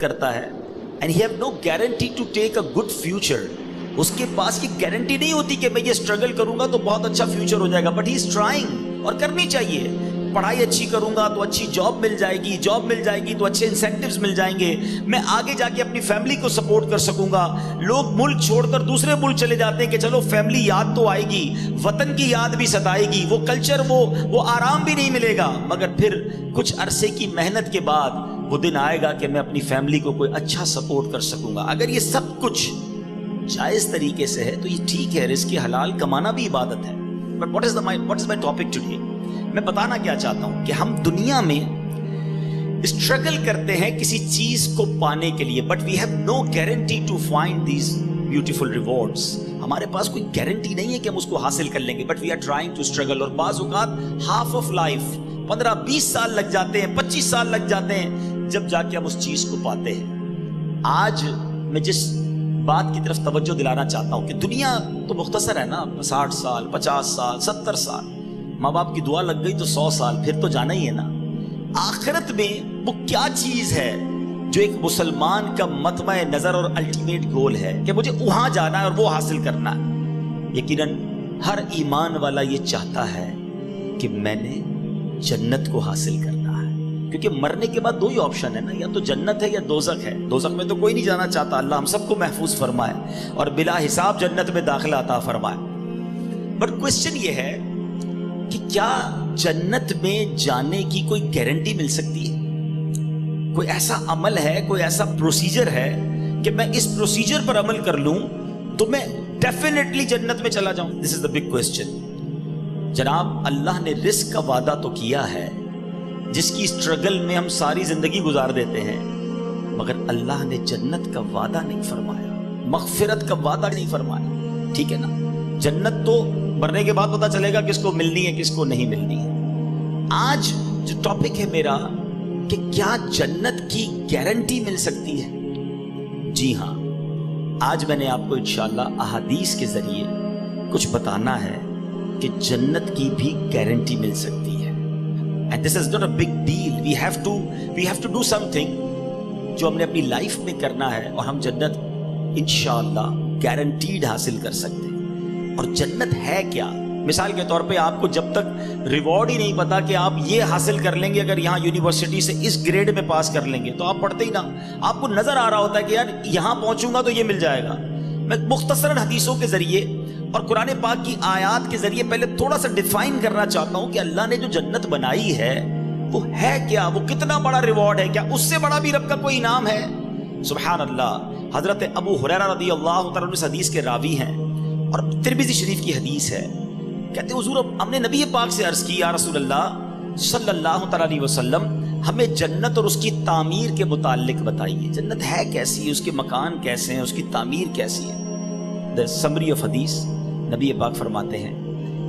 کرتا ہے and he have no guarantee to take a good future. اس کے پاس یہ گارنٹی نہیں ہوتی کہ میں یہ اسٹرگل کروں گا تو بہت اچھا فیوچر ہو جائے گا, بٹ ہی از ٹرائنگ, اور کرنی چاہیے. پڑھائی اچھی کروں گا تو اچھی جاب مل جائے گی, جاب مل جائے گی تو اچھے انسینٹیوز مل جائیں گے, میں آگے جا کے اپنی فیملی کو سپورٹ کر سکوں گا. لوگ ملک چھوڑ کر دوسرے ملک چلے جاتے ہیں کہ چلو فیملی یاد تو آئے گی, وطن کی یاد بھی ستائے گی, وہ کلچر وہ آرام بھی نہیں ملے گا, مگر پھر کچھ عرصے کی محنت کے بعد وہ دن آئے گا کہ میں اپنی فیملی کو کوئی اچھا سپورٹ کر سکوں گا. اگر یہ سب کچھ جائز طریقے سے ہے تو یہ ٹھیک ہے, رزق حلال کمانا بھی عبادت ہے. But what is my topic today? میں بتانا کیا چاہتا ہوں کہ ہم دنیا میں اسٹرگل کرتے ہیں کسی چیز کو پانے کے لیے, but we have no guarantee to find these beautiful rewards. ہمارے پاس کوئی گارنٹی نہیں ہے کہ ہم اس کو حاصل کر لیں گے, but we are trying to struggle. اور بعض اوقات ہاف آف لائف 15-20 سال لگ جاتے ہیں, 25 سال لگ جاتے ہیں جب جا کے ہم اس چیز کو پاتے ہیں. آج میں جس بات کی طرف توجہ دلانا چاہتا ہوں کہ دنیا تو مختصر ہے نا, 60 سال 50 سال 70 سال, ماں باپ کی دعا لگ گئی تو 100 سال, پھر تو جانا ہی ہے نا. آخرت میں وہ کیا چیز ہے جو ایک مسلمان کا مطمع نظر اور الٹیمیٹ گول ہے کہ مجھے وہاں جانا ہے اور وہ حاصل کرنا ہے؟ یقیناً ہر ایمان والا یہ چاہتا ہے کہ میں نے جنت کو حاصل کرنا ہے, کیونکہ مرنے کے بعد 2 ہی آپشن ہے نا, یا تو جنت ہے یا دوزخ ہے. دوزخ میں تو کوئی نہیں جانا چاہتا, اللہ ہم سب کو محفوظ فرمائے اور بلا حساب جنت میں داخلہ عطا فرمائے. بٹ کوشچن یہ ہے کہ کیا جنت میں جانے کی کوئی گارنٹی مل سکتی ہے؟ کوئی ایسا عمل ہے, کوئی ایسا پروسیجر ہے کہ میں اس پروسیجر پر عمل کر لوں تو میں ڈیفینیٹلی جنت میں چلا جاؤں؟ دس از دا بگ کوشچن. جناب, اللہ نے رزق کا وعدہ تو کیا ہے جس کی اسٹرگل میں ہم ساری زندگی گزار دیتے ہیں, مگر اللہ نے جنت کا وعدہ نہیں فرمایا, مغفرت کا وعدہ نہیں فرمایا. ٹھیک ہے نا, جنت تو مرنے کے بعد پتہ چلے گا کس کو ملنی ہے کس کو نہیں ملنی ہے. آج جو ٹاپک ہے میرا کہ کیا جنت کی گارنٹی مل سکتی ہے؟ جی ہاں, آج میں نے آپ کو انشاءاللہ احادیث کے ذریعے کچھ بتانا ہے کہ جنت کی بھی گارنٹی مل سکتی ہے. And this is not a big deal. We have to do something جو ہم نے اپنی لائف میں کرنا ہے, اور ہم جنت انشاءاللہ گارنٹیڈ حاصل کر سکتے ہیں. اور جنت ہے کیا؟ مثال کے طور پہ آپ کو جب تک ریوارڈ ہی نہیں پتا کہ آپ یہ حاصل کر لیں گے اگر یہاں یونیورسٹی سے اس گریڈ میں پاس کر لیں گے, تو آپ پڑھتے ہی نہ, آپ کو نظر آ رہا ہوتا ہے کہ یار یہاں پہنچوں گا تو یہ مل جائے گا. میں مختصراً حدیثوں کے ذریعے اور قرآن پاک کی آیات کے ذریعے پہلے تھوڑا سا ڈیفائن کرنا چاہتا ہوں کہ اللہ نے جو جنت بنائی ہے وہ ہے کیا, وہ کتنا بڑا ریوارڈ ہے, کیا اس سے بڑا بھی رب کا کوئی انعام ہے؟ سبحان اللہ. حضرت ابو ہریرہ رضی اللہ تعالیٰ عنہ اس حدیث کے راوی ہیں, اور ترمذی شریف کی حدیث ہے. کہتے ہیں حضور ہم نے نبی پاک سے عرض کی, یا رسول اللہ صلی اللہ تعالیٰ علیہ وسلم, ہمیں جنت اور اس کی تعمیر کے متعلق بتائیے. جنت ہے کیسی ہے, اس کے مکان کیسے ہیں, اس کی تعمیر کیسی ہے؟ The summary of حدیث, نبی پاک فرماتے ہیں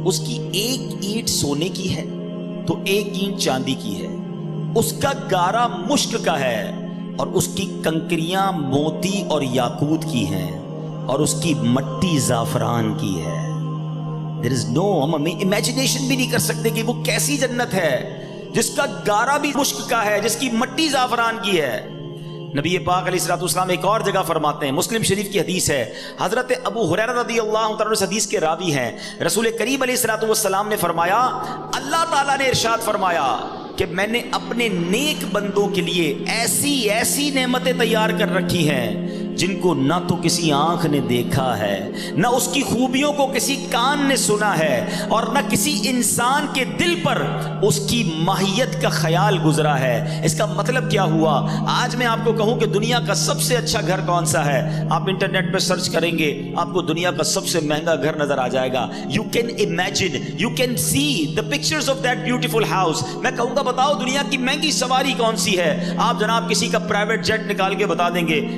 اس کی 1 اینٹ سونے کی ہے تو 1 اینٹ چاندی کی ہے, اس کا گارا مشک کا ہے, اور اس کی کنکریاں موتی اور یاقوت کی ہیں, اور اس کی مٹی زعفران کی ہے. There is no, ہم امیجنیشن بھی نہیں کر سکتے کہ وہ کیسی جنت ہے جس کا گارا بھی مشک کا ہے, جس کی مٹی زعفران کی ہے. نبی پاک علیہ الصلوۃ والسلام ایک اور جگہ فرماتے ہیں, مسلم شریف کی حدیث ہے, حضرت ابو ہریرہ رضی اللہ تعالیٰ عنہ حدیث کے راوی ہیں, رسول کریم علیہ الصلوۃ والسلام نے فرمایا, اللہ تعالیٰ نے ارشاد فرمایا کہ میں نے اپنے نیک بندوں کے لیے ایسی نعمتیں تیار کر رکھی ہیں جن کو نہ تو کسی آنکھ نے دیکھا ہے, نہ اس کی خوبیوں کو کسی کان نے سنا ہے, اور نہ کسی انسان کے دل پر اس کی ماہیت کا خیال گزرا ہے. اس کا مطلب کیا ہوا؟ آج میں آپ کو کہوں کہ دنیا کا سب سے اچھا گھر کون سا ہے, آپ انٹرنیٹ پہ سرچ کریں گے آپ کو دنیا کا سب سے مہنگا گھر نظر آ جائے گا. You can imagine, you can see the pictures of that beautiful house. میں کہوں گا بتاؤ دنیا کی مہنگی سواری کون سی ہے, آپ جناب کسی کا پرائیویٹ جیٹ نکال کے بتا دیں گے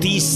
30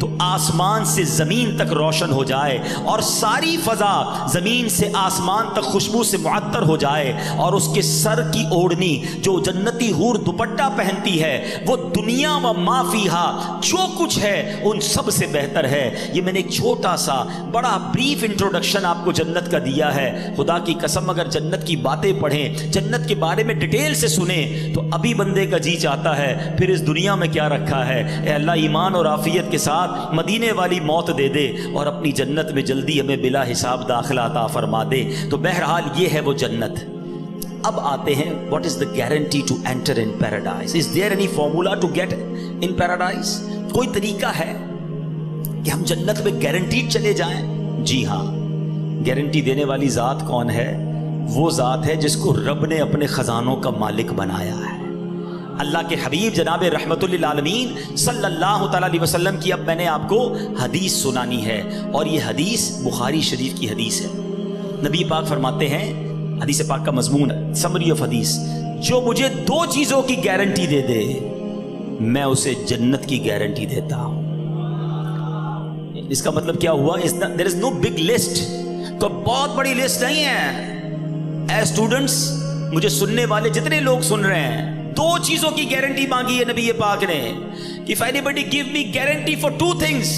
تو آسمان سے زمین تک روشن ہو جائے اور ساری فضا زمین سے آسمان تک خوشبو سے معطر ہو جائے، اور اس کے سر کی اوڑھنی جو جنتی حور دوپٹہ پہنتی ہے وہ دنیا و ما فیہا جو کچھ ہے ان سب سے بہتر ہے۔ یہ میں نے ایک چھوٹا سا بڑا بریف انٹروڈکشن آپ کو جنت کا دیا ہے۔ خدا کی قسم اگر جنت کی باتیں پڑھیں، جنت کے بارے میں ڈیٹیل سے سنیں تو ابھی بندے کا جی چاہتا ہے پھر اس دنیا میں کیا رکھا ہے۔ اے اللہ ایمان اور عافیت کے ساتھ مدینے والی موت دے دے اور اپنی جنت میں جلدی ہمیں بلا حساب داخلہ عطا فرما دے۔ تو بہرحال یہ ہے وہ جنت۔ اب آتے ہیں what is the guarantee to enter in paradise? Is there any formula to get in paradise? کوئی طریقہ ہے کہ ہم جنت میں گارنٹیڈ چلے جائیں؟ جی ہاں، گارنٹی دینے والی ذات کون ہے؟ وہ ذات ہے جس کو رب نے اپنے خزانوں کا مالک بنایا ہے۔ اللہ کے حبیب جناب رحمت للعالمین صلی اللہ تعالیٰ علیہ وسلم کی اب میں نے آپ کو حدیث سنانی ہے، اور یہ حدیث بخاری شریف کی حدیث ہے۔ نبی پاک فرماتے ہیں، حدیث پاک کا مضمون ہے، سمری آف حدیث، جو مجھے دو چیزوں کی گارنٹی دے دے میں اسے جنت کی گارنٹی دیتا ہوں۔ اس کا مطلب کیا ہوا؟ there is no big list، تو بہت بڑی لسٹ نہیں ہے۔ اے اسٹوڈنٹس، مجھے سننے والے جتنے لوگ سن رہے ہیں، دو چیزوں کی گارنٹی مانگی ہے نبی پاک نے۔ If anybody give me guarantee for two things،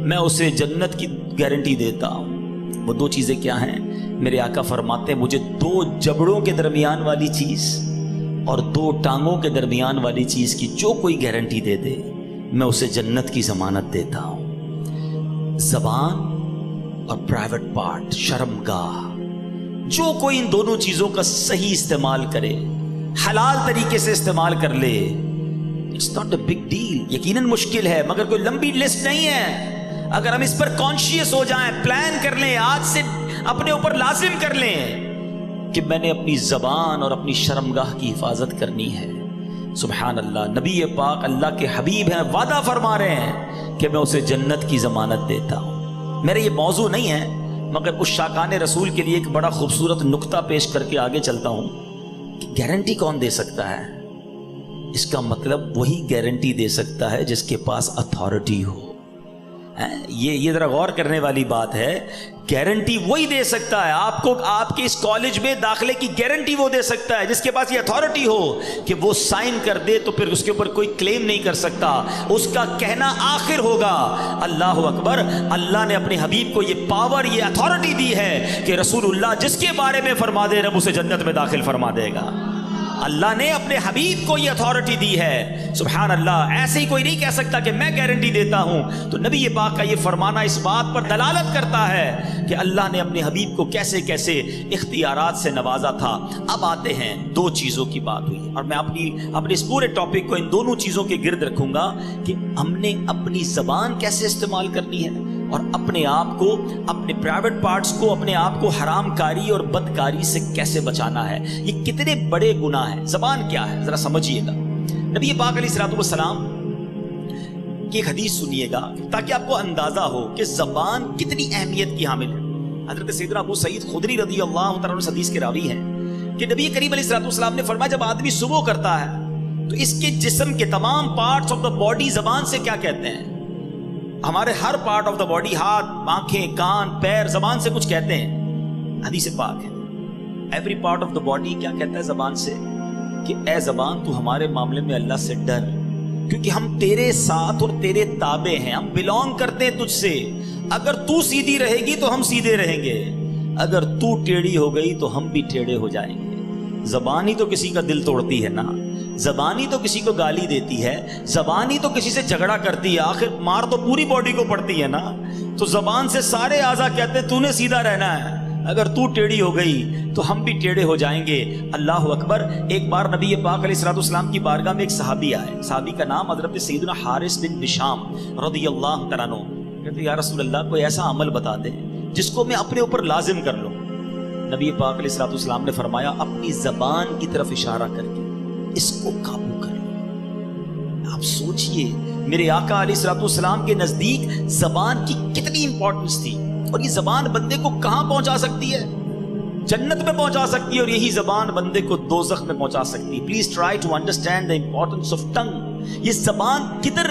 میں اسے جنت کی گارنٹی دیتا ہوں۔ وہ دو چیزیں کیا ہیں؟ میرے آقا فرماتے ہیں مجھے دو جبڑوں کے درمیان والی چیز اور دو ٹانگوں کے درمیان والی چیز کی جو کوئی گارنٹی دے دے میں اسے جنت کی ضمانت دیتا ہوں۔ زبان اور پرائیویٹ پارٹ، شرمگاہ، جو کوئی ان دونوں چیزوں کا صحیح استعمال کرے، حلال طریقے سے استعمال کر لے، it's not a big deal. یقیناً مشکل ہے مگر کوئی لمبی لسٹ نہیں ہے۔ اگر ہم اس پر کانشیس ہو جائیں، پلان کر لیں، آج سے اپنے اوپر لازم کر لیں کہ میں نے اپنی زبان اور اپنی شرمگاہ کی حفاظت کرنی ہے۔ سبحان اللہ، نبی پاک اللہ کے حبیب ہیں، وعدہ فرما رہے ہیں کہ میں اسے جنت کی ضمانت دیتا ہوں۔ میرا یہ موضوع نہیں ہے مگر اس شاکان رسول کے لیے ایک بڑا خوبصورت نقطہ پیش کر کے آگے چلتا ہوں کہ گارنٹی کون دے سکتا ہے؟ اس کا مطلب وہی گارنٹی دے سکتا ہے جس کے پاس اتھارٹی ہو۔ یہ ذرا غور کرنے والی بات ہے۔ گارنٹی وہی دے سکتا ہے آپ کو، آپ کے اس کالج میں داخلے کی گارنٹی وہ دے سکتا ہے جس کے پاس یہ اتھارٹی ہو کہ وہ سائن کر دے تو پھر اس کے اوپر کوئی کلیم نہیں کر سکتا، اس کا کہنا آخر ہوگا۔ اللہ اکبر، اللہ نے اپنے حبیب کو یہ پاور، یہ اتھارٹی دی ہے کہ رسول اللہ جس کے بارے میں فرما دے رب اسے جنت میں داخل فرما دے گا۔ اللہ نے اپنے حبیب کو یہ اتھارٹی دی ہے۔ سبحان اللہ، ایسے ہی کوئی نہیں کہہ سکتا کہ میں گارنٹی دیتا ہوں۔ تو نبی پاک کا یہ فرمانا اس بات پر دلالت کرتا ہے کہ اللہ نے اپنے حبیب کو کیسے کیسے اختیارات سے نوازا تھا۔ اب آتے ہیں، دو چیزوں کی بات ہوئی اور میں اپنے اس پورے ٹاپک کو ان دونوں چیزوں کے گرد رکھوں گا کہ ہم نے اپنی زبان کیسے استعمال کرنی ہے اور اپنے آپ کو، اپنے پرائیویٹ پارٹس کو، اپنے آپ کو حرام کاری اور بدکاری سے کیسے بچانا ہے۔ یہ کتنے بڑے گناہ ہیں۔ زبان کیا ہے ذرا سمجھیے گا۔ نبی پاک علیہ الصلوۃ والسلام کی ایک حدیث سنیے گا تاکہ آپ کو اندازہ ہو کہ زبان کتنی اہمیت کی حامل ہے۔ حضرت سیدنا ابو سعید خدری رضی اللہ تعالیٰ عنہ حدیث کے راوی ہیں کہ نبی کریم علیہ الصلوۃ والسلام نے فرمایا جب آدمی صبح کرتا ہے تو اس کے جسم کے تمام پارٹس آف دا باڈی زبان سے کیا کہتے ہیں؟ ہمارے ہر پارٹ آف دا باڈی، ہاتھ، آنکھیں، کان، پیر، زبان سے کچھ کہتے ہیں۔ حدیث پاک ہے every part of the body کیا کہتا ہے زبان سے کہ اے زبان تو ہمارے معاملے میں اللہ سے ڈر، کیونکہ ہم تیرے ساتھ اور تیرے تابع ہیں، ہم بلونگ کرتے ہیں تجھ سے۔ اگر تو سیدھی رہے گی تو ہم سیدھے رہیں گے، اگر تو ٹیڑھی ہو گئی تو ہم بھی ٹیڑھے ہو جائیں گے۔ زبان ہی تو کسی کا دل توڑتی ہے نا، زبان ہی تو کسی کو گالی دیتی ہے، زبان ہی تو کسی سے جھگڑا کرتی ہے، آخر مار تو پوری باڈی کو پڑتی ہے نا۔ تو زبان سے سارے اعضاء کہتے ہیں تو نے سیدھا رہنا ہے، اگر تو ٹیڑھی ہو گئی تو ہم بھی ٹیڑھے ہو جائیں گے۔ اللہ اکبر۔ ایک بار نبی پاک علیہ الصلوۃ والسلام کی بارگاہ میں ایک صحابی آئے، صحابی کا نام حضرت سیدنا حارث بن بشام رضی اللہ تعالیٰ عنہ۔ کہتے یا رسول اللہ کوئی ایسا عمل بتا دیں جس کو میں اپنے اوپر لازم کر لوں۔ نبی پاک علیہ الصلوۃ والسلام نے فرمایا اپنی زبان کی طرف اشارہ کر کے اس کو قابو کر لو۔ آپ سوچئے میرے آقا علیہ الصلوۃ والسلام کے نزدیک زبان کی کتنی امپورٹنس تھی، اور یہ زبان بندے کو کہاں پہنچا سکتی ہے؟ جنت میں پہنچا سکتی ہے، اور یہی زبان بندے کو دوزخ میں پہنچا سکتی ہے۔ Please try to understand the importance of tongue. یہ زبان کدھر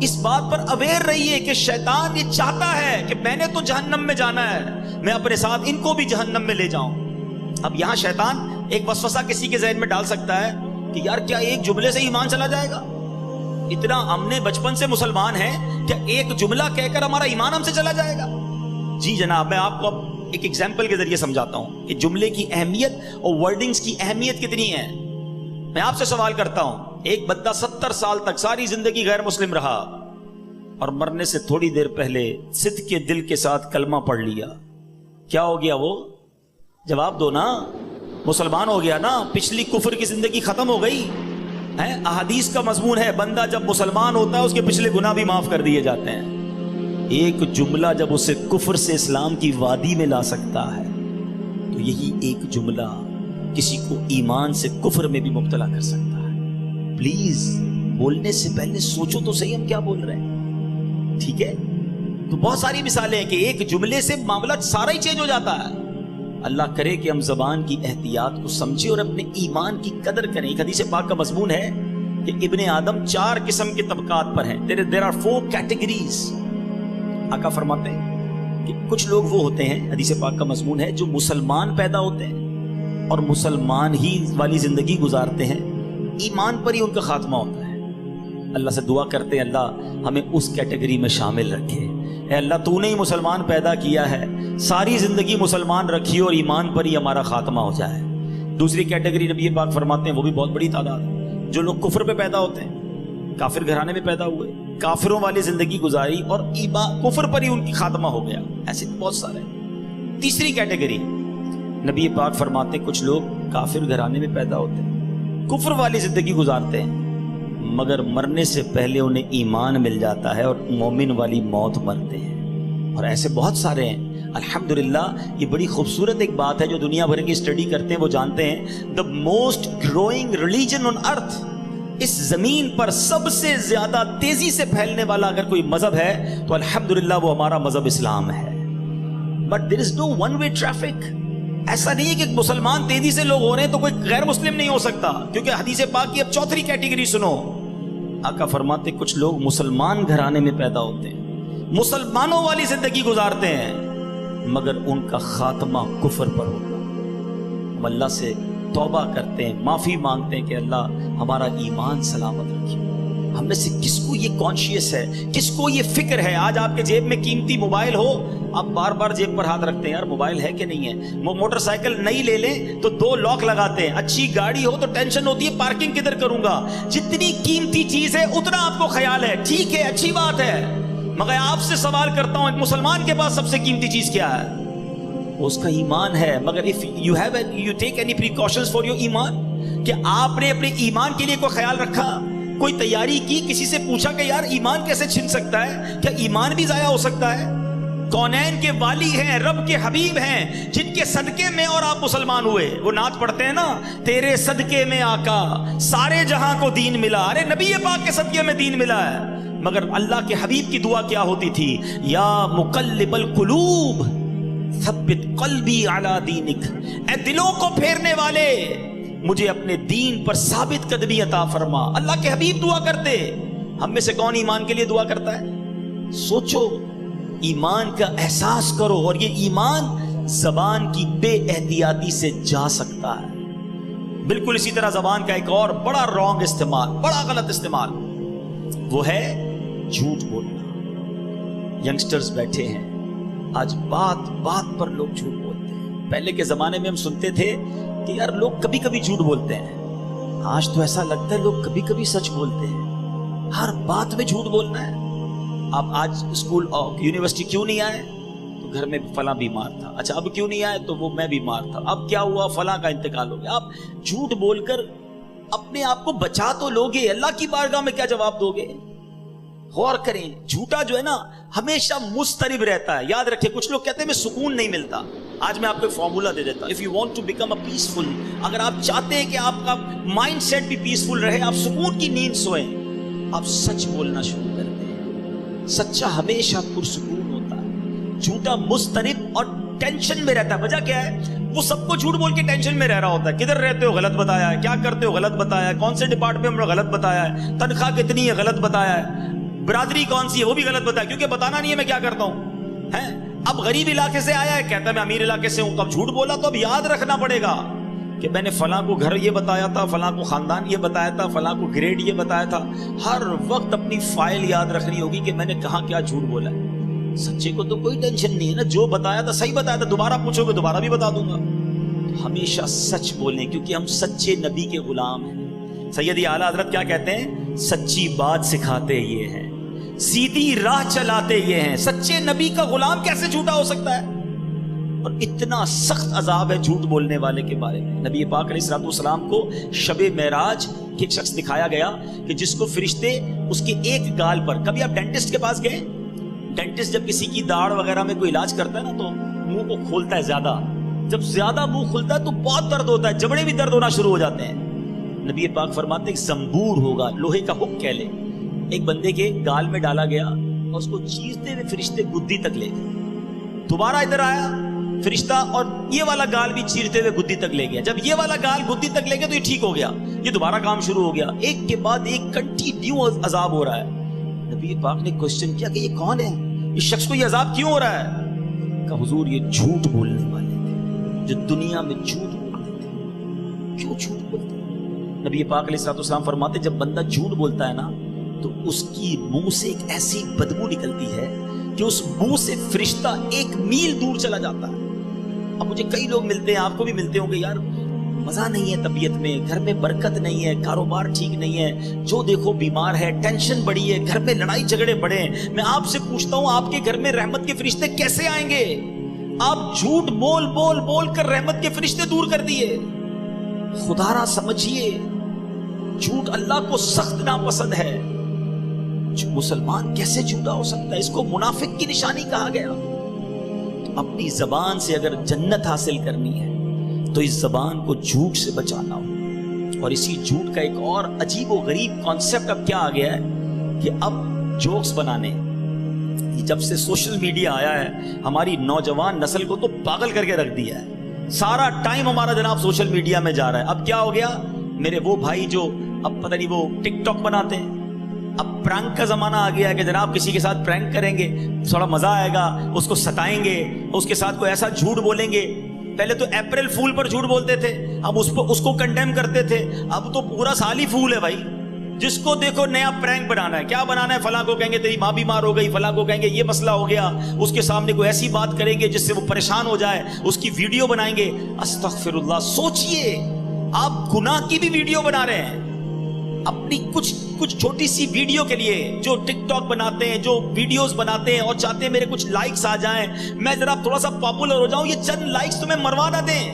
اس بات پر اویئر رہیے کہ شیطان یہ چاہتا ہے کہ میں نے تو جہنم میں جانا ہے، میں اپنے ساتھ ان کو بھی جہنم میں لے جاؤں۔ اب یہاں شیطان ایک وسوسہ کسی کے ذہن میں ڈال سکتا ہے کہ یار کیا ایک جملے سے ایمان چلا جائے گا؟ اتنا ہم نے بچپن سے مسلمان ہیں، کیا ایک جملہ کہہ کر ہمارا ایمان ہم سے چلا جائے گا؟ جی جناب، میں آپ کو اب ایک ایگزامپل کے ذریعے سمجھاتا ہوں کہ جملے کی اہمیت اور ورڈنگز کی اہمیت کتنی ہے۔ میں آپ سے سوال کرتا ہوں، ایک بندہ 70 سال تک ساری زندگی غیر مسلم رہا اور مرنے سے تھوڑی دیر پہلے صدق کے دل کے ساتھ کلمہ پڑھ لیا، کیا ہو گیا؟ وہ جواب دو نا، مسلمان ہو گیا نا، پچھلی کفر کی زندگی ختم ہو گئی ہے۔ احادیث کا مضمون ہے بندہ جب مسلمان ہوتا ہے اس کے پچھلے گناہ بھی معاف کر دیے جاتے ہیں۔ ایک جملہ جب اسے کفر سے اسلام کی وادی میں لا سکتا ہے تو یہی ایک جملہ کسی کو ایمان سے کفر میں بھی مبتلا کر سکتا ہے۔ پلیز بولنے سے پہلے سوچو تو صحیح ہم کیا بول رہے ہیں، ٹھیک ہے؟ تو بہت ساری مثالیں ہیں کہ ایک جملے سے معاملہ سارا ہی چینج ہو جاتا ہے۔ اللہ کرے کہ ہم زبان کی احتیاط کو سمجھیں اور اپنے ایمان کی قدر کریں۔ ایک حدیث پاک کا مضمون ہے کہ ابن آدم 4 قسم کے طبقات پر ہیں۔ There are 4 categories۔ آقا فرماتے ہیں کہ کچھ لوگ وہ ہوتے ہیں، حدیث پاک کا مضمون ہے، جو مسلمان پیدا ہوتے ہیں اور مسلمان ہی والی زندگی گزارتے ہیں، ایمان پر ہی ان کا خاتمہ ہوتا ہے۔ اللہ سے دعا کرتے ہیں اللہ ہمیں اس کیٹیگری میں شامل رکھے۔ اے اللہ تو نے ہی مسلمان پیدا کیا ہے، ساری زندگی مسلمان رکھی اور ایمان پر ہی ہمارا خاتمہ ہو جائے۔ دوسری کیٹیگری نبی پاک فرماتے ہیں، وہ بھی بہت بڑی تعداد ہے، جو لوگ کفر پہ پیدا ہوتے ہیں، کافر گھرانے میں پیدا ہوئے، کافروں والی زندگی گزاری اور کفر پر ہی ان کی خاتمہ ہو گیا۔ ایسے بہت سارے۔ تیسری کیٹیگری نبی پاک فرماتے ہیں، کچھ لوگ کافر گھرانے میں پیدا ہوتے ہیں، کفر والی زندگی گزارتے ہیں، مگر مرنے سے پہلے انہیں ایمان مل جاتا ہے اور مومن والی موت مرتے ہیں۔ اور ایسے بہت سارے ہیں۔ الحمدللہ یہ بڑی خوبصورت ایک بات ہے، جو دنیا بھر کی اسٹڈی کرتے ہیں وہ جانتے ہیں the most growing religion on earth، اس زمین پر سب سے زیادہ تیزی سے پھیلنے والا اگر کوئی مذہب ہے تو الحمدللہ وہ ہمارا مذہب اسلام ہے۔ but there is no one way traffic۔ ایسا نہیں ہے کہ مسلمان تیزی سے لوگ ہو رہے ہیں تو کوئی غیر مسلم نہیں ہو سکتا، کیونکہ حدیث پاک کی اب 4تھی کیٹیگری سنو۔ آقا فرماتے کچھ لوگ مسلمان گھرانے میں پیدا ہوتے ہیں، مسلمانوں والی زندگی گزارتے ہیں، مگر ان کا خاتمہ کفر پر ہوتا۔ ہم اللہ سے توبہ کرتے ہیں، معافی مانگتے ہیں کہ اللہ ہمارا ایمان سلامت رکھے۔ ہم میں سے کس کو یہ کانشیس ہے، کس کو یہ فکر ہے؟ آج آپ کے جیب میں قیمتی موبائل ہو، آپ بار بار جیب پر ہاتھ رکھتے ہیں، یار موبائل ہے کہ نہیں ہے۔ موٹر سائیکل نئی لے لیں تو 2 لاک لگاتے ہیں، اچھی گاڑی ہو تو ٹینشن ہوتی ہے پارکنگ کدھر کروں گا۔ جتنی قیمتی چیز ہے اتنا آپ کو خیال ہے، ٹھیک ہے، اچھی بات ہے، مگر آپ سے سوال کرتا ہوں، ایک مسلمان کے پاس سب سے قیمتی چیز کیا ہے؟ اس کا ایمان ہے۔ مگر if you take any precautions for your ایمان، کہ آپ نے اپنے ایمان کے لیے کوئی خیال رکھا، کوئی تیاری کی، کسی سے پوچھا کہ یار ایمان کیسے چھن سکتا ہے؟ کیا ایمان بھی ضائع ہو سکتا ہے؟ کونین کے والی ہیں، رب کے حبیب ہیں، جن کے صدقے میں اور آپ مسلمان ہوئے۔ وہ نعت پڑھتے ہیں نا، تیرے صدقے میں آقا سارے جہاں کو دین ملا۔ ارے نبی پاک کے صدقے میں دین ملا ہے، مگر اللہ کے حبیب کی دعا کیا ہوتی تھی؟ یا مقلب القلوب ثبت قلبی علی دینک، اے دلوں کو پھیرنے والے مجھے اپنے دین پر ثابت قدمی عطا فرما۔ اللہ کے حبیب دعا کرتے۔ ہم میں سے کون ایمان کے لیے دعا کرتا ہے؟ سوچو، ایمان کا احساس کرو، اور یہ ایمان زبان کی بے احتیاطی سے جا سکتا ہے۔ بالکل اسی طرح زبان کا ایک اور بڑا رانگ استعمال، بڑا غلط استعمال، وہ ہے جھوٹ بولنا۔ ینگسٹرز بیٹھے ہیں، آج بات بات پر لوگ جھوٹ بولتے ہیں۔ پہلے کے زمانے میں ہم سنتے تھے کہ یار لوگ کبھی کبھی جھوٹ بولتے ہیں، آج تو ایسا لگتا ہے لوگ کبھی کبھی سچ بولتے ہیں۔ ہر بات میں جھوٹ بولنا ہے۔ آپ آج اسکول یونیورسٹی کیوں نہیں آئے؟ تو گھر میں فلاں بیمار تھا۔ اچھا اب کیوں نہیں آئے؟ تو وہ میں بیمار تھا۔ اب کیا ہوا؟ فلاں کا انتقال ہو گیا۔ آپ جھوٹ بول کر اپنے آپ کو بچا تو لوگے، اللہ کی بارگاہ میں کیا جواب دو گے؟ غور کریں، جھوٹا جو ہے نا ہمیشہ مضطرب رہتا ہے۔ یاد رکھیں، کچھ لوگ کہتے ہیں میں سکون نہیں ملتا۔ آج میں آپ کو ایک فارمولا دے دیتا ہوں۔ If you want to become a peaceful, اگر آپ چاہتے ہیں کہ آپ کا مائنڈ سیٹ بھی پیسفل رہے، آپ سکون کی نیند سوئیں، آپ سچ بولنا شروع کر دیں۔ سچا ہمیشہ پرسکون ہوتا ہے، جھوٹا مضطرب اور ٹینشن میں رہتا ہے۔ وجہ کیا ہے؟ وہ سب کو جھوٹ بول کے ٹینشن میں رہ رہا ہوتا ہے، کدھر رہتے ہو غلط بتایا ہے، کیا کرتے ہو غلط بتایا ہے، کون سے ڈپارٹمنٹ میں غلط بتایا ہے، تنخواہ کتنی ہے غلط بتایا ہے۔ برادری کون سی ہے وہ بھی غلط بتایا کیونکہ بتانا نہیں ہے میں کیا کرتا ہوں ہے. اب غریب علاقے سے آیا ہے کہتا ہے میں امیر علاقے سے ہوں, تو اب جھوٹ بولا تو اب یاد رکھنا پڑے گا کہ میں نے فلاں کو گھر یہ بتایا تھا, فلاں کو خاندان یہ بتایا تھا, فلاں کو گریڈ یہ بتایا تھا. ہر وقت اپنی فائل یاد رکھنی ہوگی کہ میں نے کہاں کیا جھوٹ بولا ہے. سچے کو تو کوئی ٹینشن نہیں ہے نا, جو بتایا تھا صحیح بتایا تھا, دوبارہ پوچھو گے دوبارہ بھی بتا دوں گا. ہمیشہ سچ بولیں کیونکہ ہم سچے نبی کے غلام ہیں. سیدی اعلیٰ حضرت کیا کہتے ہیں, سچی بات سکھاتے یہ ہیں, سیدھی راہ چلاتے یہ ہیں. سچے نبی کا غلام کیسے جھوٹا ہو سکتا ہے؟ اور اتنا سخت عذاب ہے جھوٹ بولنے والے کے بارے میں. نبی پاک علیہ الصلوۃ والسلام کو شب معراج کے ایک شخص دکھایا گیا کہ جس کو فرشتے اس کے ایک گال پر, کبھی آپ ڈینٹسٹ کے پاس گئے؟ ڈینٹسٹ جب کسی کی داڑھ وغیرہ میں کوئی علاج کرتا ہے نا تو منہ کو کھولتا ہے زیادہ. جب زیادہ منہ کھلتا ہے تو بہت درد ہوتا ہے, جبڑے بھی درد ہونا شروع ہو جاتے ہیں. نبی پاک فرماتے ہیں ایک زنبور ہوگا, لوہے کا ہک کہہ لے, ایک بندے کے گال میں ڈالا گیا اور اس کو چیرتے ہوئے فرشتے گدی تک لے گئے. دوبارہ ادھر آیا فرشتہ اور یہ والا گال بھی چیرتے ہوئے گدی تک لے گیا. جب یہ والا گال گدی تک لے گیا تو یہ ٹھیک ہو گیا, یہ دوبارہ کام شروع ہو گیا. ایک کے بعد ایک کنٹینیو عذاب ہو رہا ہے. نبی پاک نے کوشچن کیا کہ یہ کون ہے, اس شخص کو یہ عذاب کیوں ہو رہا ہے؟ کہ حضور یہ جھوٹ بولنے والے جو دنیا میں جھوٹ بولتے تھے. کیوں جھوٹ بولتے ہیں؟ نبی پاک علیہ الصلوۃ والسلام فرماتے جب بندہ جھوٹ بولتا ہے نا تو اس کی منہ سے ایک ایسی بدبو نکلتی ہے کہ اس منہ سے فرشتہ 1 میل دور چلا جاتا ہے. اب مجھے کئی لوگ ملتے ہیں, آپ کو بھی ملتے ہوں گے, یار مزہ نہیں ہے طبیعت میں, گھر میں برکت نہیں ہے, کاروبار ٹھیک نہیں ہے, جو دیکھو بیمار ہے, ٹینشن بڑی ہے, گھر میں لڑائی جھگڑے بڑے ہیں. میں آپ سے پوچھتا ہوں آپ کے گھر میں رحمت کے فرشتے کیسے آئیں گے؟ آپ جھوٹ بول بول بول کر رحمت کے فرشتے دور کر دیے. خدا را سمجھیے جھوٹ اللہ کو سخت ناپسند ہے. مسلمان کیسے جھوٹا ہو سکتا ہے؟ اس کو منافق کی نشانی کہا گیا. اپنی زبان سے اگر جنت حاصل کرنی ہے تو اس زبان کو جھوٹ سے بچانا ہو. اور اسی جھوٹ کا ایک اور عجیب و غریب کانسیپٹ اب کیا آ گیا ہے کہ اب جوکس بنانے, جب سے سوشل میڈیا آیا ہے ہماری نوجوان نسل کو تو پاگل کر کے رکھ دیا ہے. سارا ٹائم ہمارا جناب سوشل میڈیا میں جا رہا ہے. اب کیا ہو گیا, میرے وہ بھائی جو اب پتہ نہیں وہ ٹک ٹاک بناتے ہیں, اب پرینک کا زمانہ آ گیا ہے کہ جناب کسی کے ساتھ پرینک کریں گے, تھوڑا مزہ آئے گا, اس کو ستائیں گے, اس کے ساتھ کوئی ایسا جھوٹ بولیں گے. پہلے تو اپریل فول پر جھوٹ بولتے تھے, اب اس کو کنڈیم کرتے تھے, اب تو پورا سال ہی فول ہے بھائی. جس کو دیکھو نیا پرینک بنانا ہے. کیا بنانا ہے؟ فلاں کو کہیں گے تیری ماں بیمار ہو گئی, فلاں کو کہیں گے یہ مسئلہ ہو گیا, اس کے سامنے کوئی ایسی بات کریں گے جس سے وہ پریشان ہو جائے, اس کی ویڈیو بنائیں گے. استغفر اللہ. سوچئے آپ گناہ کی بھی ویڈیو بنا رہے ہیں اپنی کچھ چھوٹی سی ویڈیو کے لیے. جو ٹک ٹاک بناتے ہیں, جو ویڈیوز بناتے ہیں اور چاہتے ہیں میرے کچھ لائکس آ جائیں, میں ذرا تھوڑا سا پاپولر ہو جاؤں, یہ چند لائکس تمہیں مروا نہ دیں.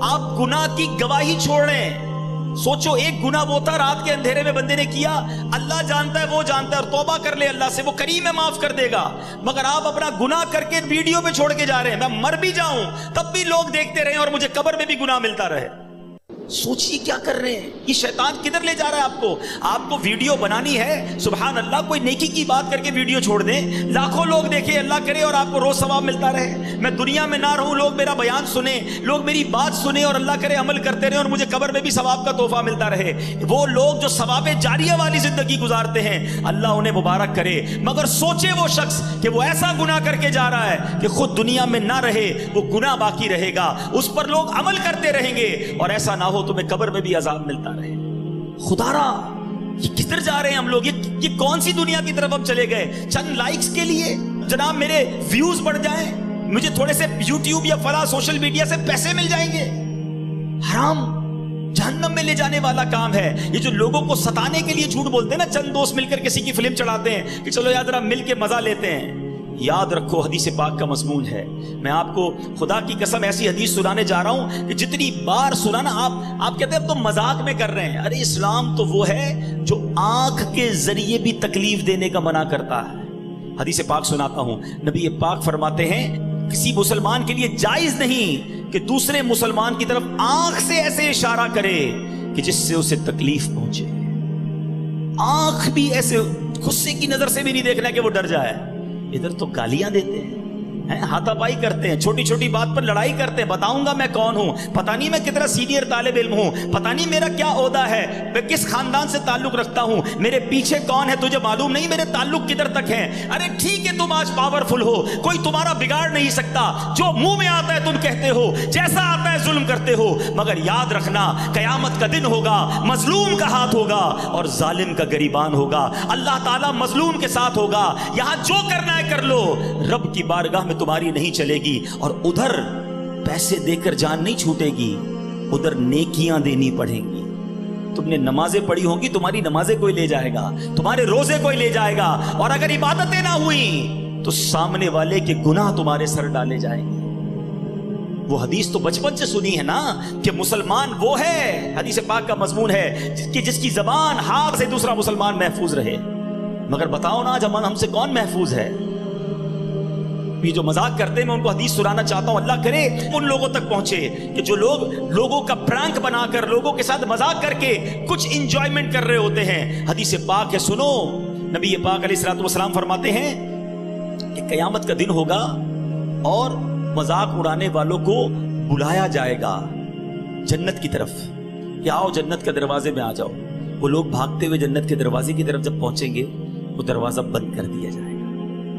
آپ گناہ کی گواہی چھوڑ رہے ہیں. سوچو ایک گناہ وہ تھا رات کے اندھیرے میں بندے نے کیا, اللہ جانتا ہے, وہ جانتا ہے, اور توبہ کر لے اللہ سے, وہ کریم ہے معاف کر دے گا. مگر آپ اپنا گناہ کر کے ویڈیو پہ چھوڑ کے جا رہے ہیں. میں مر بھی جاؤں تب بھی لوگ دیکھتے رہیں اور مجھے قبر میں بھی گناہ ملتا رہے. سوچیے کیا کر رہے ہیں, یہ شیطان کدھر لے جا رہا ہے آپ کو ویڈیو بنانی ہے, سبحان اللہ, کوئی نیکی کی بات کر کے ویڈیو چھوڑ دیں, لاکھوں لوگ دیکھیں, اللہ کرے اور آپ کو روز ثواب ملتا رہے. میں دنیا میں نہ رہوں, لوگ میرا بیان سنیں, لوگ میری بات سنیں اور اللہ کرے عمل کرتے رہیں اور مجھے قبر میں بھی ثواب کا تحفہ ملتا رہے. وہ لوگ جو ثواب جاریہ والی زندگی گزارتے ہیں اللہ انہیں مبارک کرے. مگر سوچے وہ شخص کہ وہ ایسا گناہ کر کے جا رہا ہے کہ خود دنیا میں نہ رہے, وہ گناہ باقی رہے گا, اس پر لوگ عمل کرتے رہیں گے, اور ایسا نہ ہو تمہیں قبر میں بھی عذاب ملتا رہے. خدا را یہ کدھر جا رہے ہیں ہم لوگ, یہ کون سی دنیا کی طرف ہم چلے گئے؟ چند لائکس کے لیے جناب میرے ویوز بڑھ جائیں, مجھے تھوڑے سے یوٹیوب یا فلاں سوشل میڈیا سے پیسے مل جائیں گے. حرام, جہنم میں لے جانے والا کام ہے. یہ جو لوگوں کو ستانے کے لیے جھوٹ بولتے ہیں نا, چند دوست مل کر کسی کی فلم چڑھاتے ہیں کہ چلو یار ذرا مل کے مزہ لیتے ہیں. یاد رکھو حدیث پاک کا مضمون ہے. میں آپ کو خدا کی قسم ایسی حدیث سنانے جا رہا ہوں کہ جتنی بار سنا نا آپ کہتے ہیں اب تو مذاق میں کر رہے ہیں. ارے اسلام تو وہ ہے جو آنکھ کے ذریعے بھی تکلیف دینے کا منع کرتا ہے. حدیث پاک سناتا ہوں. نبی پاک فرماتے ہیں کسی مسلمان کے لیے جائز نہیں کہ دوسرے مسلمان کی طرف آنکھ سے ایسے اشارہ کرے کہ جس سے اسے تکلیف پہنچے. آنکھ بھی ایسے غصے کی نظر سے بھی نہیں دیکھنا کہ وہ ڈر جائے. ادھر تو گالیاں دیتے ہیں, ہاتھا پائی کرتے ہیں, چھوٹی چھوٹی بات پر لڑائی کرتے ہیں, بتاؤں گا میں کون ہوں, پتہ نہیں میں کتنا سینئر طالب علم ہوں, پتہ نہیں میرا کیا عہدہ ہے, میں کس خاندان سے تعلق رکھتا ہوں, میرے پیچھے کون ہے تجھے معلوم نہیں, میرے تعلق کدھر تک ہے. ارے ٹھیک ہے تم آج پاورفل ہو, کوئی تمہارا بگاڑ نہیں سکتا, جو منہ میں آتا ہے تم کہتے ہو, جیسا آتا ہے ظلم کرتے ہو, مگر یاد رکھنا قیامت کا دن ہوگا, مظلوم کا ہاتھ ہوگا اور ظالم کا گریبان ہوگا, اللہ تعالیٰ مظلوم کے ساتھ ہوگا. یہاں جو کرنا ہے کر لو, رب کی بارگاہ میں تمہاری نہیں چلے گی, اور ادھر پیسے دے کر جان نہیں چھوٹے گی, ادھر نیکیاں دینی پڑیں گی. تم نے نمازیں پڑھی ہوں گی, تمہاری نمازیں کوئی لے جائے گا, تمہارے روزے کوئی لے جائے گا, اور اگر عبادتیں نہ ہوئی تو سامنے والے کے گناہ تمہارے سر ڈالے جائیں گے. وہ حدیث تو بچپن سے سنی ہے نا کہ مسلمان وہ ہے, حدیث پاک کا مضمون ہے کہ جس کی زبان ہاتھ سے دوسرا مسلمان محفوظ رہے. مگر بتاؤ نا آج ہم سے کون محفوظ ہے؟ یہ جو مذاق کرتے ہیں میں ان کو حدیث سنانا چاہتا ہوں, اللہ کرے ان لوگوں تک پہنچے کہ جو لوگ لوگوں کا پرانک بنا کر, لوگوں کے ساتھ مذاق کر کے کچھ انجوائمنٹ کر رہے ہوتے ہیں. حدیث پاک ہے, سنو, نبی پاک علیہ الصلوۃ والسلام فرماتے ہیں کہ قیامت کا دن ہوگا اور مذاق اڑانے والوں کو بلایا جائے گا جنت کی طرف, کہ آؤ جنت کے دروازے میں آ جاؤ. وہ لوگ بھاگتے ہوئے جنت کے دروازے کی طرف جب پہنچیں گے وہ دروازہ بند کر دیا جائے گا.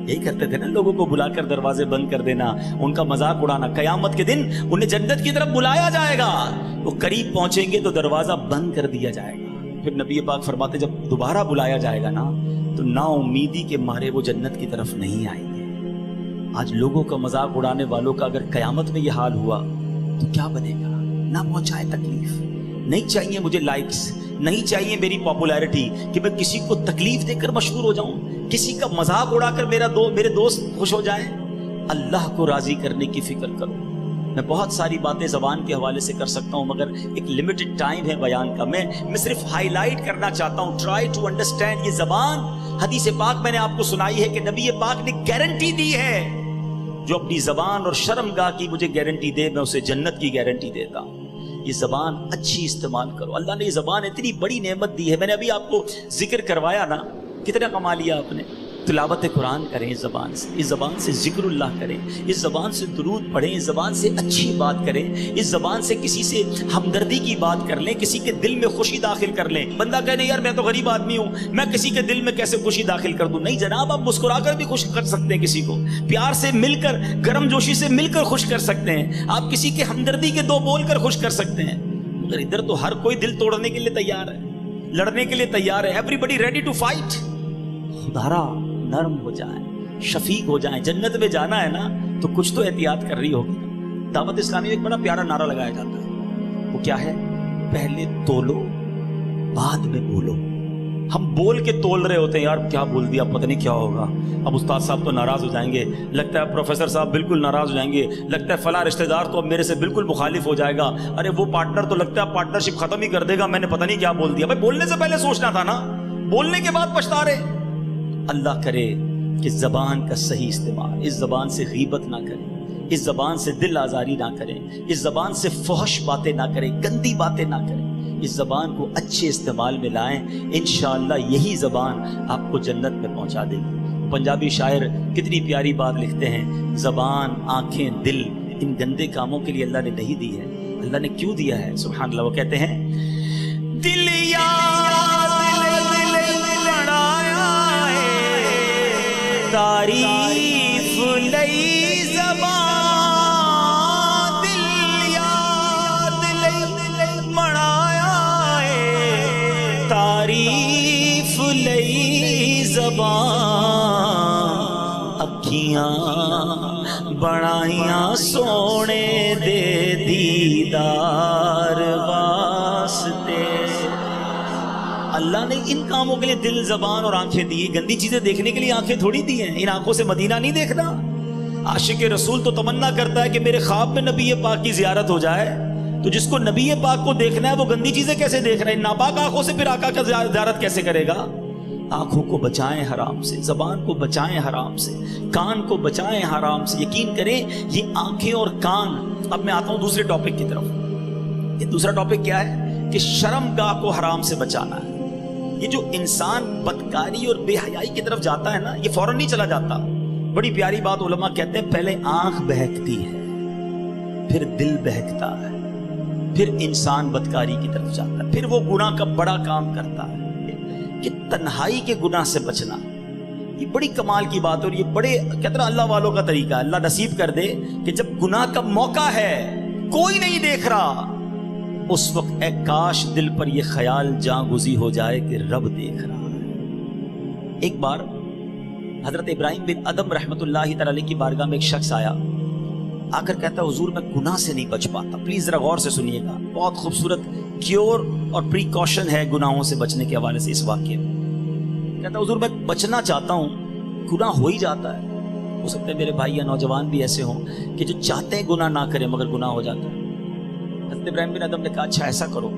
یہی کرتے تھے نا لوگوں کو بلا کر دروازے بند کر دینا, ان کا مذاق اڑانا. قیامت کے دن انہیں جنت کی طرف بلایا جائے گا, وہ قریب پہنچیں گے تو دروازہ بند کر دیا جائے گا. پھر نبی پاک فرماتے جب دوبارہ بلایا جائے گا نا تو نا امیدی کے مارے وہ جنت کی طرف نہیں آئیں گے. آج لوگوں کا مذاق اڑانے والوں کا اگر قیامت میں یہ حال ہوا تو کیا بنے گا؟ نہ پہنچائے تکلیف. نہیں چاہیے مجھے لائکس, نہیں چاہیے میری پاپولیرٹی کہ میں کسی کو تکلیف دے کر مشہور ہو جاؤں, کسی کا مذاق اڑا کر میرے دوست خوش ہو جائیں. اللہ کو راضی کرنے کی فکر کرو. میں بہت ساری باتیں زبان کے حوالے سے کر سکتا ہوں مگر ایک لمیٹڈ ٹائم ہے بیان کا. میں صرف ہائی لائٹ کرنا چاہتا ہوں. Try to understand. یہ زبان, حدیث پاک میں نے آپ کو سنائی ہے کہ نبی پاک نے گارنٹی دی ہے, جو اپنی زبان اور شرم گاہ کی مجھے گارنٹی دے میں اسے جنت کی گارنٹی دیتا ہوں. یہ زبان اچھی استعمال کرو. اللہ نے یہ زبان اتنی بڑی نعمت دی ہے. میں نے ابھی آپ کو ذکر کروایا نا, کتنا کما لیا آپ نے. تلاوت قرآن کریں اس زبان سے, اس زبان سے ذکر اللہ کریں, اس زبان سے درود پڑھیں, اس زبان سے اچھی بات کریں, اس زبان سے کسی سے ہمدردی کی بات کر لیں, کسی کے دل میں خوشی داخل کر لیں. بندہ کہے یار میں تو غریب آدمی ہوں, میں کسی کے دل میں کیسے خوشی داخل کر دوں. نہیں جناب, آپ مسکرا کر بھی خوش کر سکتے ہیں, کسی کو پیار سے مل کر, گرم جوشی سے مل کر خوش کر سکتے ہیں, آپ کسی کے ہمدردی کے دو بول کر خوش کر سکتے ہیں. مگر ادھر تو ہر کوئی دل توڑنے کے لیے تیار ہے, لڑنے کے لیے تیار ہے. Everybody ready to fight. خدارا نرم ہو جائیں, شفیق ہو جائیں. جنت میں جانا ہے نا تو کچھ تو احتیاط کر رہی ہوگی. دعوت اسلامی میں ایک بڑا پیارا نعرہ لگایا جاتا ہے, وہ کیا ہے؟ پہلے تولو بعد میں بولو. ہم بول کے تول رہے ہوتے ہیں, یار کیا بول دیا پتہ نہیں کیا ہوگا, اب استاد صاحب تو ناراض ہو جائیں گے, لگتا ہے پروفیسر صاحب بالکل ناراض ہو جائیں گے, لگتا ہے فلاں رشتہ دار تو اب میرے سے بالکل مخالف ہو جائے گا, ارے وہ پارٹنر تو لگتا ہے پارٹنرشپ ختم ہی کر دے گا, میں نے پتہ نہیں کیا بول دیا. بھائی بولنے سے پہلے سوچنا تھا نا, بولنے کے بعد پچھتا رہے. اللہ کرے کہ زبان کا صحیح استعمال, اس زبان سے غیبت نہ کریں, اس زبان سے دل آزاری نہ کریں, اس زبان سے فحش باتیں نہ کریں, گندی باتیں نہ کریں. اس زبان کو اچھے استعمال میں لائیں, انشاءاللہ یہی زبان آپ کو جنت میں پہنچا دے گی. پنجابی شاعر کتنی پیاری بات لکھتے ہیں, زبان, آنکھیں, دل, ان گندے کاموں کے لیے اللہ نے نہیں دی ہے. اللہ نے کیوں دیا ہے؟ سبحان اللہ. وہ کہتے ہیں دل یا تعریف لئی زبان, دل یاد لئی مڑایا ہے, تعریف لئی زبان, اکھیاں بڑائیاں سونے دے دیدار واسطے. اللہ نے ان کاموں کے لیے دل, زبان اور آنکھیں دی. گندی چیزیں دیکھنے کے لیے آنکھیں تھوڑی دی ہیں. ان آنکھوں سے مدینہ نہیں دیکھنا. عاشق رسول تو تمنا کرتا ہے کہ میرے خواب میں نبی پاک کی زیارت ہو جائے, تو جس کو نبی پاک کو دیکھنا ہے وہ گندی چیزیں کیسے دیکھ رہا ہے؟ ناپاک آنکھوں سے پھر آقا کا زیارت کیسے کرے گا؟ آنکھوں کو بچائیں حرام سے, زبان کو بچائیں حرام سے, کان کو بچائیں حرام سے. یقین کریں یہ آنکھیں اور کان. اب میں آتا ہوں دوسرے ٹاپک کی طرف. یہ دوسرا ٹاپک کیا ہے کہ شرم گاہ کو حرام سے بچانا ہے. یہ جو انسان بدکاری اور بے حیائی کی طرف جاتا ہے نا, یہ فوراً نہیں چلا جاتا. بڑی پیاری بات علماء کہتے ہیں پہلے آنکھ بہکتی ہے، پھر دل بہکتا ہے، پھر انسان بدکاری کی طرف جاتا ہے، پھر وہ گناہ کا بڑا کام کرتا ہے۔ کہ تنہائی کے گناہ سے بچنا یہ بڑی کمال کی بات ہے، اور یہ بڑے کہتے ہیں اللہ والوں کا طریقہ ہے۔ اللہ نصیب کر دے کہ جب گناہ کا موقع ہے، کوئی نہیں دیکھ رہا، اس وقت اے کاش دل پر یہ خیال جاں گزی ہو جائے کہ رب دیکھ رہا ہے۔ ایک بار حضرت ابراہیم بن ادم رحمت اللہ تعالی علیہ کی بارگاہ میں ایک شخص آیا، آ کر کہتا ہے حضور میں گناہ سے نہیں بچ پاتا۔ پلیز ذرا غور سے سنیے گا، بہت خوبصورت کیور اور پریکاشن ہے گناہوں سے بچنے کے حوالے سے اس واقعے میں۔ کہتا ہے حضور میں بچنا چاہتا ہوں، گناہ ہو ہی جاتا ہے۔ ہو سکتا ہے میرے بھائی یا نوجوان بھی ایسے ہوں کہ جو چاہتے ہیں گناہ نہ کریں مگر گناہ ہو جاتا ہے۔ حضرت ابراہیم بن ادم نے کہا اچھا ایسا کرو،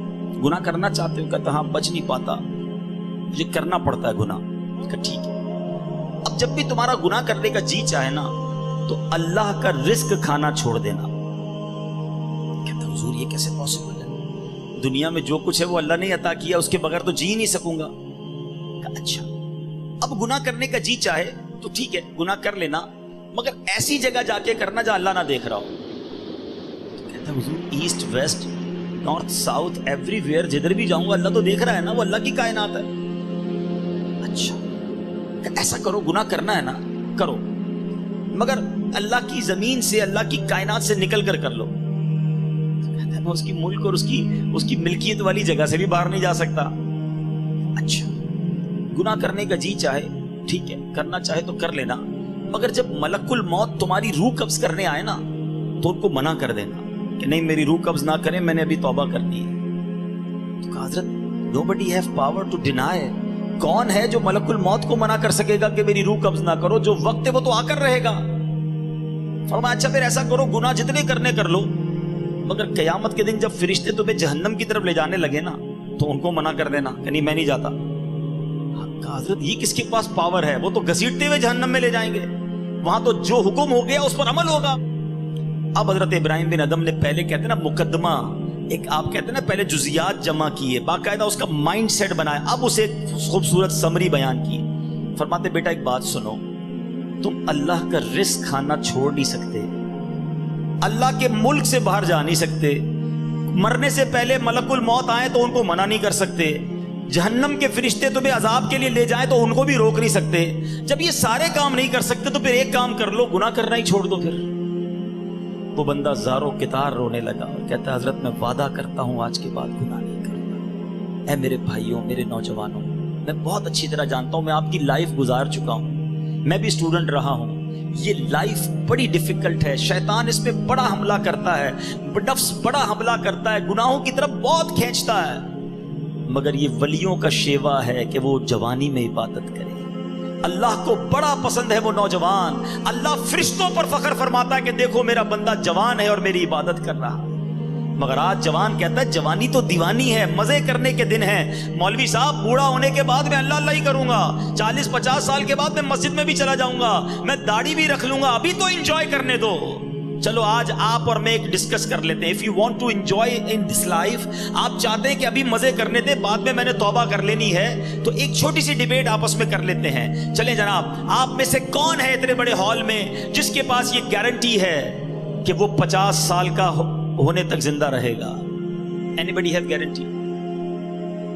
گناہ کرنا چاہتے ہو؟ کہتا ہاں بچ نہیں پاتا، مجھے کرنا پڑتا ہے گناہ۔ کہا ٹھیک ہے، اب جب بھی تمہارا گناہ کرنے کا جی چاہے نا تو اللہ کا رزق کھانا چھوڑ دینا۔ کہتا حضور یہ کیسے پاسبل ہے؟ دنیا میں جو کچھ ہے وہ اللہ نے عطا کیا، اس کے بغیر تو جی نہیں سکوں گا۔ کہا اچھا اب گناہ کرنے کا جی چاہے تو ٹھیک ہے گناہ کر لینا، مگر ایسی جگہ جا کے کرنا جہاں اللہ نہ دیکھ رہا ہو۔ تو کہتا حضور east west north south every where جدھر بھی جاؤں گا اللہ تو دیکھ رہا ہے نا، وہ اللہ کی کائنات ہے۔ اچھا ایسا کرو، گناہ کرنا ہے نا کرو، مگر اللہ کی زمین سے اللہ کی کائنات سے نکل کر لو۔ کہتا ہے میں اس کی ملک اور اس کی ملکیت والی جگہ سے بھی باہر نہیں جا سکتا۔ اچھا گناہ کرنے کا جی چاہے ٹھیک ہے، کرنا چاہے تو کر لینا، مگر جب ملک الموت تمہاری روح قبض کرنے آئے نا تو ان کو منع کر دینا کہ نہیں میری روح قبض نہ کریں، میں نے ابھی توبہ کرنی ہے۔ تو کہا حضرت nobody have power to deny، کون ہے جو ملک الموت کو منع کر سکے گا کہ میری روح قبض نہ کرو؟ جو وقت ہے وہ تو آ کر رہے گا۔ فرمایا اچھا پھر ایسا کرو گناہ جتنے کرنے کر لو، مگر قیامت کے دن جب فرشتے تمہیں جہنم کی طرف لے جانے لگے نا تو ان کو منع کر دینا کہ نہیں میں نہیں جاتا۔ حضرت یہ کس کے پاس پاور ہے؟ وہ تو گھسیٹتے ہوئے جہنم میں لے جائیں گے، وہاں تو جو حکم ہو گیا اس پر عمل ہوگا۔ اب حضرت ابراہیم بن ادم نے پہلے کہتے ہیں نا مقدمہ، ایک آپ کہتے ہیں نا پہلے جزیات جمع کیے، باقاعدہ اس کا مائنڈ سیٹ بنایا، اب اسے خوبصورت سمری بیان کی۔ فرماتے بیٹا ایک بات سنو، تم اللہ کا رزق کھانا چھوڑ نہیں سکتے، اللہ کے ملک سے باہر جا نہیں سکتے، مرنے سے پہلے ملک الموت آئے تو ان کو منع نہیں کر سکتے، جہنم کے فرشتے تمہیں عذاب کے لیے لے جائیں تو ان کو بھی روک نہیں سکتے۔ جب یہ سارے کام نہیں کر سکتے تو پھر ایک کام کر لو، گناہ کرنا ہی چھوڑ دو۔ پھر وہ بندہ زارو کتار رونے لگا اور کہتا حضرت میں وعدہ کرتا ہوں آج کے بعد گناہ نہیں کروں گا۔ اے میرے بھائیوں میرے نوجوانوں، میں بہت اچھی طرح جانتا ہوں، میں آپ کی لائف گزار چکا ہوں، میں بھی اسٹوڈنٹ رہا ہوں، یہ لائف بڑی ڈیفیکلٹ ہے، شیطان اس میں بڑا حملہ کرتا ہے، نفس بڑا حملہ کرتا ہے، گناہوں کی طرف بہت کھینچتا ہے، مگر یہ ولیوں کا شیوا ہے کہ وہ جوانی میں عبادت کرے۔ اللہ کو بڑا پسند ہے وہ نوجوان، اللہ فرشتوں پر فخر فرماتا ہے کہ دیکھو میرا بندہ جوان ہے اور میری عبادت کر رہا ہے۔ مگر آج جوان کہتا ہے جوانی تو دیوانی ہے، مزے کرنے کے دن ہیں، مولوی صاحب بوڑھا ہونے کے بعد میں اللہ اللہ ہی کروں گا، 40-50 سال کے بعد میں مسجد میں بھی چلا جاؤں گا، میں داڑھی بھی رکھ لوں گا، ابھی تو انجوائے کرنے دو۔ چلو آج آپ اور میں ایک ڈسکس کر لیتے ہیں، if you want to enjoy in this life، آپ چاہتے ہیں کہ ابھی مزے کرنے دیں، بعد میں نے توبہ کر لینی ہے، تو ایک چھوٹی سی ڈیبیٹ آپس میں کر لیتے ہیں۔ چلیں جناب، آپ میں سے کون ہے اتنے بڑے ہال میں جس کے پاس یہ گارنٹی ہے کہ وہ 50 سال کا ہونے تک زندہ رہے گا؟ anybody have guarantee؟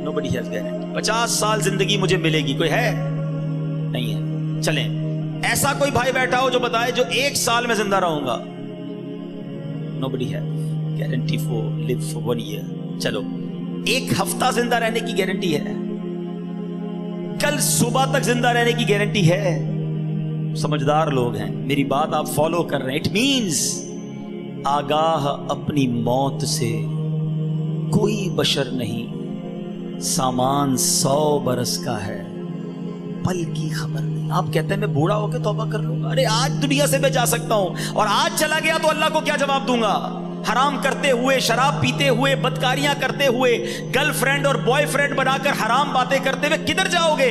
nobody has guarantee۔ 50 سال زندگی مجھے ملے گی، کوئی ہے؟ نہیں ہے۔ چلیں ایسا کوئی بھائی بیٹھا ہو جو بتائے جو 1 سال میں زندہ رہوں گا؟ nobody has guarantee for live for 1 year۔ چلو 1 ہفتہ زندہ رہنے کی گارنٹی ہے، کل صبح تک زندہ رہنے کی گارنٹی ہے۔ سمجھدار لوگ ہیں، میری بات آپ فالو کر رہے ہیں۔ اٹ مینز آگاہ اپنی موت سے کوئی بشر نہیں، سامان 100 برس کا ہے، پل کی خبر نہیں۔ آپ کہتے ہیں میں بوڑھا ہو کے توبہ کر لوں گا، ارے آج دنیا سے میں جا سکتا ہوں، اور آج چلا گیا تو اللہ کو کیا جواب دوں گا؟ حرام کرتے ہوئے، شراب پیتے ہوئے، بدکاریاں کرتے ہوئے، گرل فرینڈ اور بوائے فرینڈ بنا کر حرام باتیں کرتے ہوئے کدھر جاؤ گے؟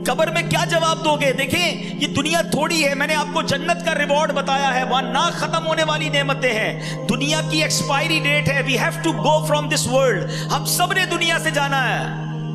قبر میں کیا جواب دو گے؟ دیکھیں یہ دنیا تھوڑی ہے، میں نے آپ کو جنت کا ریوارڈ بتایا ہے، وہاں نہ ختم ہونے والی نعمتیں ہیں، دنیا کی ایکسپائری ڈیٹ ہے، we have to go from this world, ہم سب نے دنیا سے جانا ہے،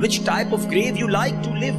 which type of grave you like to live।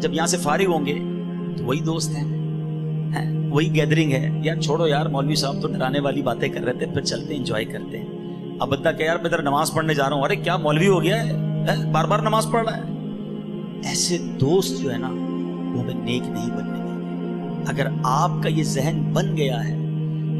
جب یہاں سے فارغ ہوں گے تو وہی دوست ہیں، وہی گیدرنگ ہے. یار چھوڑو یار، مولوی صاحب تو ڈرانے والی باتیں کر رہے تھے، پھر چلتے ہیں انجوائے کرتے ہیں. اب بندہ کہ یار میں ذرا نماز پڑھنے جا رہا ہوں، ارے کیا مولوی ہو گیا ہے، بار بار نماز پڑھ رہا ہے. ایسے دوست جو ہے نا وہ ہمیں نیک نہیں بننے دیں. اگر آپ کا یہ ذہن بن گیا ہے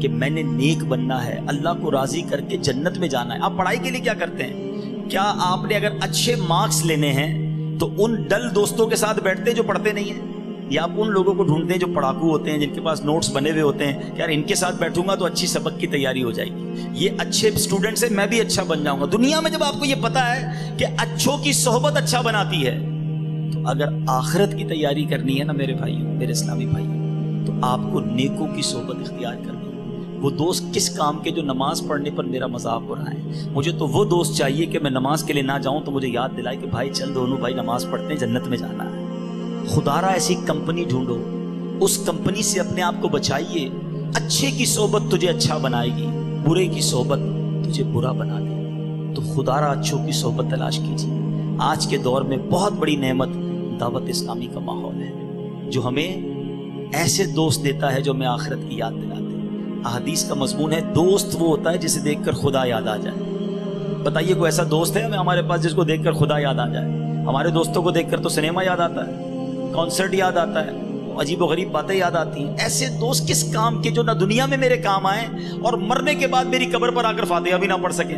کہ میں نے نیک بننا ہے، اللہ کو راضی کر کے جنت میں جانا ہے. آپ پڑھائی کے لیے کیا کرتے ہیں؟ کیا آپ نے اگر اچھے مارکس لینے ہیں تو ان ڈل دوستوں کے ساتھ بیٹھتے ہیں جو پڑھتے نہیں ہیں، یا آپ ان لوگوں کو ڈھونڈتے ہیں جو پڑھاکو ہوتے ہیں، جن کے پاس نوٹس بنے ہوئے ہوتے ہیں کہ یار ان کے ساتھ بیٹھوں گا تو اچھی سبق کی تیاری ہو جائے گی، یہ اچھے اسٹوڈنٹ سے میں بھی اچھا بن جاؤں گا. دنیا میں جب آپ کو یہ پتا ہے کہ اچھوں کی صحبت اچھا بناتی ہے، تو اگر آخرت کی تیاری کرنی ہے نا میرے بھائیوں، میرے اسلامی بھائیوں، تو آپ کو نیکوں کی صحبت اختیار کرنی ہے. وہ دوست کس کام کے جو نماز پڑھنے پر میرا مذاق ہو رہا ہے؟ مجھے تو وہ دوست چاہیے کہ میں نماز کے لیے نہ جاؤں تو مجھے یاد دلائے کہ بھائی چل دونوں بھائی نماز پڑھتے ہیں، جنت میں جانا ہے. خدا را ایسی کمپنی ڈھونڈو، اس کمپنی سے اپنے آپ کو بچائیے. اچھے کی صحبت تجھے اچھا بنائے گی، برے کی صحبت تجھے برا بنا دے گی. تو خدا را اچھوں کی صحبت تلاش کیجیے. آج کے دور میں بہت بڑی نعمت دعوت اسلامی کا ماحول ہے، جو ہمیں ایسے دوست دیتا ہے جو ہمیں آخرت کی یاد دلاتے ہیں. احادیث کا مضمون ہے دوست وہ ہوتا ہے جسے دیکھ کر خدا یاد آ جائے. بتائیے کوئی ایسا دوست ہے ہمارے پاس جس کو دیکھ کر خدا یاد آ جائے؟ ہمارے دوستوں کو دیکھ کر تو سنیما یاد آتا ہے، کانسرٹ یاد آتا ہے، عجیب و غریب باتیں یاد آتی ہیں. ایسے دوست کس کام کے جو نہ دنیا میں میرے کام آئیں اور مرنے کے بعد میری قبر پر آ کر فاتحہ بھی نہ پڑھ سکیں.